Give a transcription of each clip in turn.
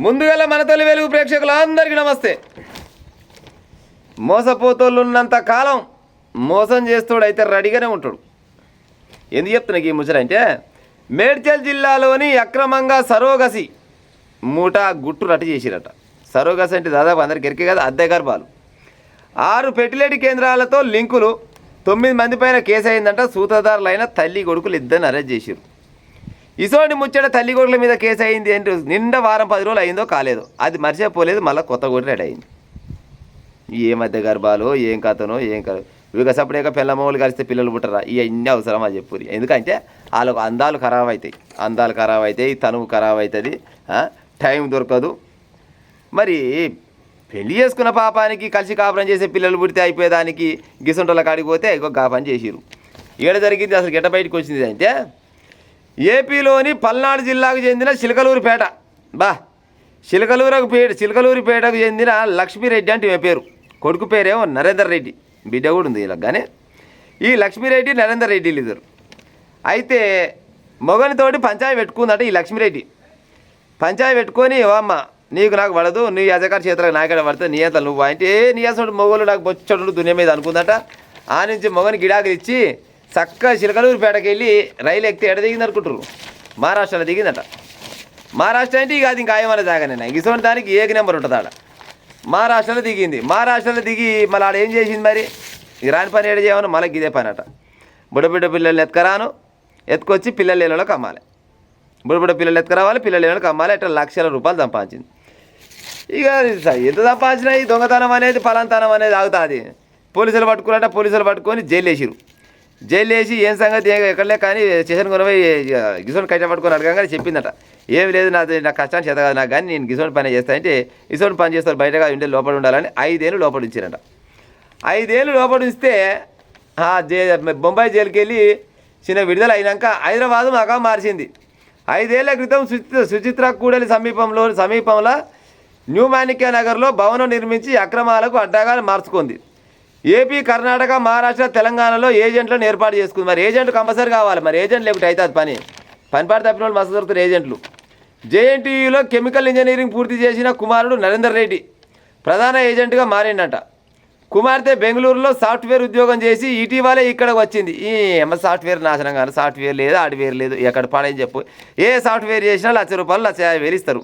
ముందుగల మన తొలి వెలుగు ప్రేక్షకులందరికీ నమస్తే. మోసపోతోళ్ళున్నంత కాలం మోసం చేస్తోడైతే రెడీగానే ఉంటాడు. ఎందుకు చెప్తున్నా ఈ ముచ్చట అంటే, మేడ్చల్ జిల్లాలోని అక్రమంగా సరోగసి మూట గుట్టు రట్టు చేసిరట. సరోగసి అంటే దాదాపు అందరికి ఎరికే కదా, అద్దె గర్భాలు. 6 ఫెర్టిలిటీ కేంద్రాలతో లింకులు, 9 మంది పైన కేసు అయిందంట. సూత్రధారులైన తల్లి కొడుకులు ఇద్దరిని అరెస్ట్ చేసిరు. ఇసోటి ముచ్చట తల్లి కొడుకుల మీద కేసు అయింది ఏంటి, నిండా వారం 10 రోజులు అయిందో కాలేదో, అది మర్చిపోలేదు. మళ్ళీ కొత్త కూడా రెడీ అయింది. ఏ మధ్య గర్భాలు, ఏం కథనో ఏం కాదు. వికసపడేక పిల్లమ్మలు కలిస్తే పిల్లలు పుట్టరా, ఇవన్నీ అవసరమా చెప్పురి. ఎందుకంటే వాళ్ళకు అందాలు ఖరాబ్ అవుతాయి, తనువు ఖరాబ్ అవుతుంది, టైం దొరకదు. మరి పెళ్లి చేసుకున్న పాపానికి కలిసి కాపురం చేసే పిల్లలు పుడితే అయిపోయేదానికి గిసంటోళ్ళ కాడికి పోతే ఇగో గా పని చేసిరు. ఏడ జరిగింది అసలు గెట్ట బయటకు వచ్చింది అంటే, ఏపీలోని పల్నాడు జిల్లాకు చెందిన చిలకలూరిపేట చిలకలూరిపేటకు చెందిన లక్ష్మీరెడ్డి అంటే ఈమె పేరు. కొడుకు పేరేమో నరేందర్ రెడ్డి, బిడ్డ కూడా ఉంది ఇలా. కానీ ఈ లక్ష్మీరెడ్డి నరేందర్ రెడ్డిలు ఇద్దరు. అయితే మొగనితోటి పంచాయి పెట్టుకుందట ఈ లక్ష్మీరెడ్డి. పంచాయి పెట్టుకొని, అమ్మ నీకు నాకు పడదు, నీ అజకారి చేతులకు నాయకడ పడుతుంది, నీ అంతా నువ్వు అంటే నీ అసలు మొగలు నాకు బొచ్చడు దునియా మీద అనుకుందట. ఆ నుంచి మొగని గిడాకులు ఇచ్చి చక్కగా చిలకలూరిపేటకి వెళ్ళి రైలు ఎక్కితే ఎడ దిగింది అనుకుంటారు, మహారాష్ట్రలో దిగిందట. మహారాష్ట్ర అంటే ఇక అది ఇంకా ఆయమన్న జాగానే, ఇటువంటి దానికి ఏక నెంబర్ ఉంటుంది ఆడ. మహారాష్ట్రలో దిగి మళ్ళీ ఆడ ఏం చేసింది మరి, ఇక రాని పని ఏడ చేయమని మళ్ళీ ఇదే పని అట. బుడబిడ్డ పిల్లల్ని ఎత్తుకొచ్చి పిల్లలు లేనోళ్ళకి అమ్మాలి, బుడబిడ్డ పిల్లలు ఎత్తుకురావాలి, పిల్లలు లేనోళ్ళకి అమ్మాలి. అట్లా లక్షల రూపాయలు సంపాదించింది. ఇక ఎంత సంపాదించినా ఈ దొంగతనం అనేది పలాంతనం అనేది ఆగుతుంది. పోలీసులు పట్టుకొని జైలు వేసి ఏం సంగతి ఎక్కడలే కానీ స్టేషన్ కొనపోయి గిసోని కట్ట పట్టుకొని అడగగానే చెప్పిందట, ఏమి లేదు నా కష్టాన్ని చేత కాదు నాకు, కానీ నేను గిసోని పని చేస్తానంటే గిసోని పని చేస్తారు బయటగా ఉంటే లోపల ఉండాలని 5 ఏళ్ళు లోపల ఉంచారంట. 5 ఏళ్ళు లోపల ఉంచితే బొంబాయి జైలుకి వెళ్ళి చిన్న విడుదల అయినాక హైదరాబాదు మాకు మార్చింది. 5 ఏళ్ల క్రితం సుచిత్ర కూడలి సమీపంలో న్యూ మాణిక్య నగర్లో భవనం నిర్మించి అక్రమాలకు అడ్డాగా మార్చుకుంది. ఏపీ, కర్ణాటక, మహారాష్ట్ర, తెలంగాణలో ఏజెంట్లను ఏర్పాటు చేసుకుంది. మరి ఏజెంట్లు కంపల్సరీ కావాలి, మరి ఏజెంట్ లేకుంటే అవుతుంది పనిపాటు తప్పిన వాళ్ళు మస్తు దొరుకుతారు ఏజెంట్లు. జేఎన్టీయూలో కెమికల్ ఇంజనీరింగ్ పూర్తి చేసిన కుమారుడు నరేందర్ రెడ్డి ప్రధాన ఏజెంట్గా మారిండట. కుమార్తె బెంగళూరులో సాఫ్ట్వేర్ ఉద్యోగం చేసి ఇటీవలే ఇక్కడికి వచ్చింది. ఈ సాఫ్ట్వేర్ నాశనం కానీ, సాఫ్ట్వేర్ లేదు, హార్డ్వేర్ లేదు, ఎక్కడ పాడని చెప్పు. ఏ సాఫ్ట్వేర్ చేసినా 1,00,000 రూపాయలు 1,50,000 ఇస్తారు.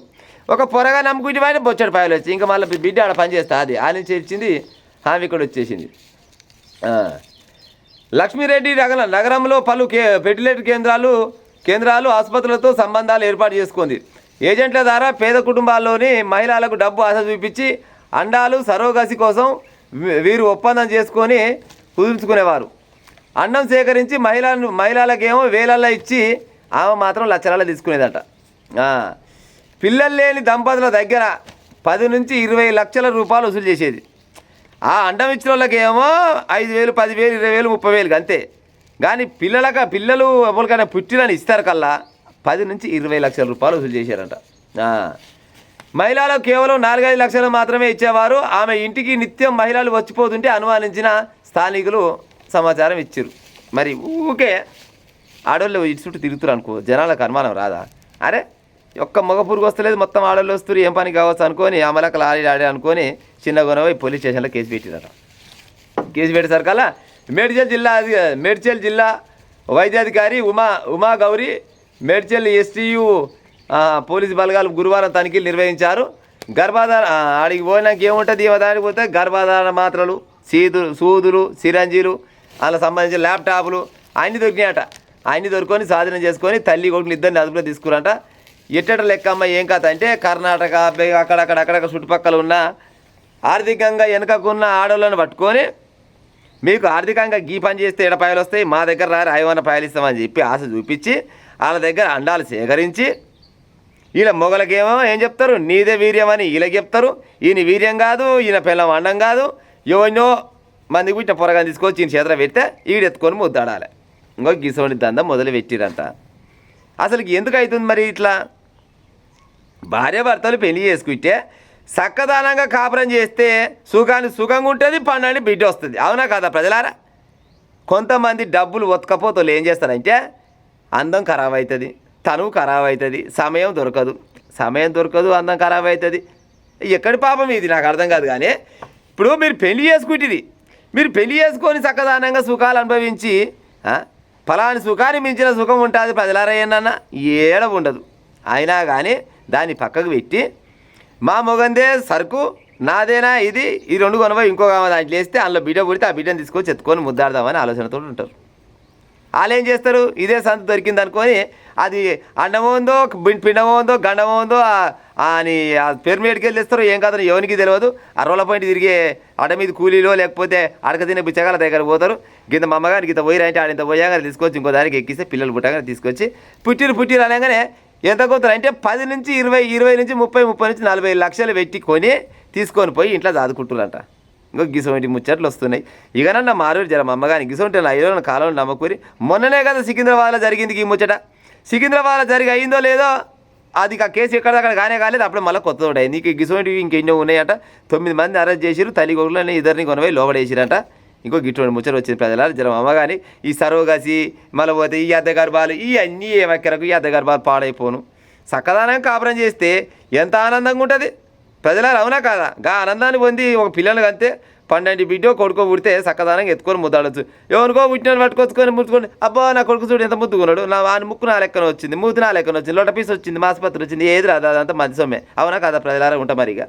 ఒక పొరగా నమ్ముకుంటే పైన బొచ్చడి పాయలు వచ్చి ఇంకా మళ్ళీ బిడ్డ ఆడ పని చేస్తా, అది ఆ నుంచి ఇచ్చింది హామీ ఇక్కడ వచ్చేసింది. లక్ష్మీరెడ్డి నగరంలో పలు ఫెర్టిలిటీ కేంద్రాలు ఆసుపత్రులతో సంబంధాలు ఏర్పాటు చేసుకుంది. ఏజెంట్ల ద్వారా పేద కుటుంబాల్లోని మహిళలకు డబ్బు ఆశ చూపించి అండాలు సరోగసి కోసం వీరు ఒప్పందం చేసుకొని కుదుర్చుకునేవారు. అండం సేకరించి మహిళలకేమో వేలల్లో ఇచ్చి ఆమె మాత్రం లక్షలలో తీసుకునేదట. పిల్లలు లేని దంపతుల దగ్గర 10 నుంచి 20 లక్షల రూపాయలు వసూలు చేసేది. ఆ అండం ఇచ్చిన వాళ్ళకేమో 5,000, 10,000, 20,000, 30,000 అంతే. కానీ పిల్లలు ఎవరికైనా పుట్టినని ఇస్తారు కల్లా 10 నుంచి 20 లక్షల రూపాయలు వసూలు చేశారంట. మహిళలకు కేవలం 4-5 లక్షలు మాత్రమే ఇచ్చేవారు. ఆమె ఇంటికి నిత్యం మహిళలు వచ్చిపోతుంటే అనుమానించిన స్థానికులు సమాచారం ఇచ్చారు. మరి ఊకే ఆడవాళ్ళు ఇటు చుట్టూ తిరుగుతారు అనుకో, జనాలకు అనుమానం రాదా? అరే ఒక్క మగ పురుగు వస్తలేదు, మొత్తం ఆడవాళ్ళు వస్తారు, ఏం పని కావచ్చు అనుకొని అమలకలు ఆడి అనుకొని చిన్నగా పోయి పోలీస్ స్టేషన్లో కేసు పెట్టిరట. కేసు పెట్టేసరికల్లా మేడ్చల్ జిల్లా వైద్యాధికారి ఉమా గౌరీ, మేడ్చల్ ఎస్టీయు పోలీసు బలగాలు గురువారం తనిఖీలు నిర్వహించారు. గర్భాధారణ ఆడికి పోయినాక ఏముంటుంది, దానికి పోతే గర్భాధారణ మాత్రలు, సూదులు, సిరంజీలు, అలా సంబంధించిన ల్యాప్టాప్లు అన్నీ దొరికినాయట. అన్నీ దొరుకుని స్వాధీనం చేసుకొని తల్లి కొడుకులు ఇద్దరిని అదుపులో తీసుకురంట. ఎట్టట లెక్కమ్మ ఏం కథ అంటే, కర్ణాటక అక్కడక్కడ చుట్టుపక్కల ఉన్న ఆర్థికంగా వెనుకకున్న ఆడవాళ్ళను పట్టుకొని, మీకు ఆర్థికంగా గీ పని చేస్తే ఎడపాయలు వస్తాయి, మా దగ్గర రారు 500 ఇస్తామని చెప్పి ఆశ చూపించి వాళ్ళ దగ్గర అండాలు సేకరించి, ఈయన మొగలకేమో ఏం చెప్తారు, నీదే వీర్యం అని వీళ్ళకి చెప్తారు. ఈయన వీర్యం కాదు, ఈయన పిల్లం అండం కాదు, ఎవరినో మందికి పుట్టిన పొరగాని తీసుకొచ్చి ఈయన చేతిలో పెడితే ఈడెత్తుకొని ముద్దాడాలి. ఇంకో గిసోని దందా మొదలు పెట్టిరంట. అసలు ఎందుకు అవుతుంది మరి ఇట్లా? భార్యాభర్తలు పెళ్లి చేసుకుంటే చక్కదానంగా కాపురం చేస్తే సుఖంగా ఉంటుంది, పండని బిడ్డ వస్తుంది. అవునా కదా ప్రజలారా? కొంతమంది డబ్బులు ఒతకపోతే ఏం చేస్తారంటే అందం ఖరాబ్ అవుతుంది, తనువు ఖరాబ్ అవుతుంది, సమయం దొరకదు, సమయం దొరకదు, అందం ఖరాబ్ అవుతుంది. ఎక్కడి పాపం ఇది నాకు అర్థం కాదు. కానీ ఇప్పుడు మీరు పెళ్లి చేసుకుంటుంది, మీరు పెళ్లి చేసుకొని చక్కదానంగా సుఖాలు అనుభవించి ఫలాని సుఖాన్ని మించిన సుఖం ఉంటుంది ప్రజలారయ్యన్న ఏడ ఉండదు. అయినా కానీ దాన్ని పక్కకు పెట్టి మా మొగందే సరుకు నాదేనా ఇది ఈ రెండు కొనవో ఇంకో దాంట్లో వేస్తే అందులో బిడ్డ పుడితే ఆ బిడ్డను తీసుకొని చెత్తుకొని ముద్దాడదామని ఆలోచనతో ఉంటారు. వాళ్ళు ఏం చేస్తారు, ఇదే సంత దొరికింది అనుకొని అది అండమో ఉందో పిండమో ఉందో గండమో ఉందో అని పేరు మీదకి తెస్తారు. ఏం కాదని ఎవరికి తెలియదు. ఆ రోల పాయింట్ తిరిగే అడ మీద కూలీలో లేకపోతే అడక తినే బిచ్చగాల దగ్గర పోతారు. గింత మా అమ్మగారికి ఇంత పోయిరంటే ఆడింత పోయాగానే తీసుకొచ్చి ఇంకో దానికి ఎక్కిస్తే పిల్లలు పుట్టగానే తీసుకొచ్చి పుట్టిరు అనగానే ఎంత కొంత అంటే 10 నుంచి 20 నుంచి 30 నుంచి 40 లక్షలు పెట్టి కొని తీసుకొని పోయి ఇంట్లో దాదుకుంటున్నారంట. ఇంకో గిసోంటి ముచ్చట్లు వస్తున్నాయి. ఇకనన్నా మారూరు జర మా అమ్మగాని గిసోంటి ఐదో కాలంలో నమ్మకూరి మొన్ననే కదా సికింద్రాబాద్లో జరిగింది ఈ ముచ్చట. సికింద్రాబాద్లో జరిగి అయిందో లేదో అది ఆ కేసు ఎక్కడక్కడ కానే కాలేదు. అప్పుడు మళ్ళీ కొత్త ఒకటి అయింది. నీకు గిసోంటి ఇంకెన్నో ఉన్నాయట. 9 మంది అరెస్ట్ చేసిరు. తల్లి కొడుకులని ఇద్దరిని కొనవై లోపడేసిరంట. ఇంకో గిట్టు ముచ్చట వచ్చింది ప్రజలు జర అమ్మగాని ఈ సరోగసి మళ్ళీ పోతే ఈ అద్దె గర్భాలు ఈ అన్నీ ఏమక్కరకు ఈ అద్దె గర్భాలు పాడైపోను. చక్కదానం కాపురం చేస్తే ఎంత ఆనందంగా ఉంటుంది ప్రజలారు, అవునా కాదా? గా ఆనందాన్ని పొంది ఒక పిల్లలు అంతే 12 బిడ్డో కొడుకో పుడితే చక్కదానంగా ఎత్తుకొని ముద్దాడచ్చు. ఎవరికో పుట్టిన పట్టుకొచ్చుకొని ముట్టుకొని అబ్బా నా కొడుకు చూడు ఎంత ముద్దుకున్నాడు, నా వాని ముక్కు నా లెక్కన వచ్చింది, మూతి నా లెక్కన వచ్చింది, లోట పీస్ వచ్చింది, మాసుపత్రి వచ్చింది, ఏది రాదు అదంతా మంచి సొమ్మే. అవునా కాదా ప్రజలారా? ఉంటా మరిగా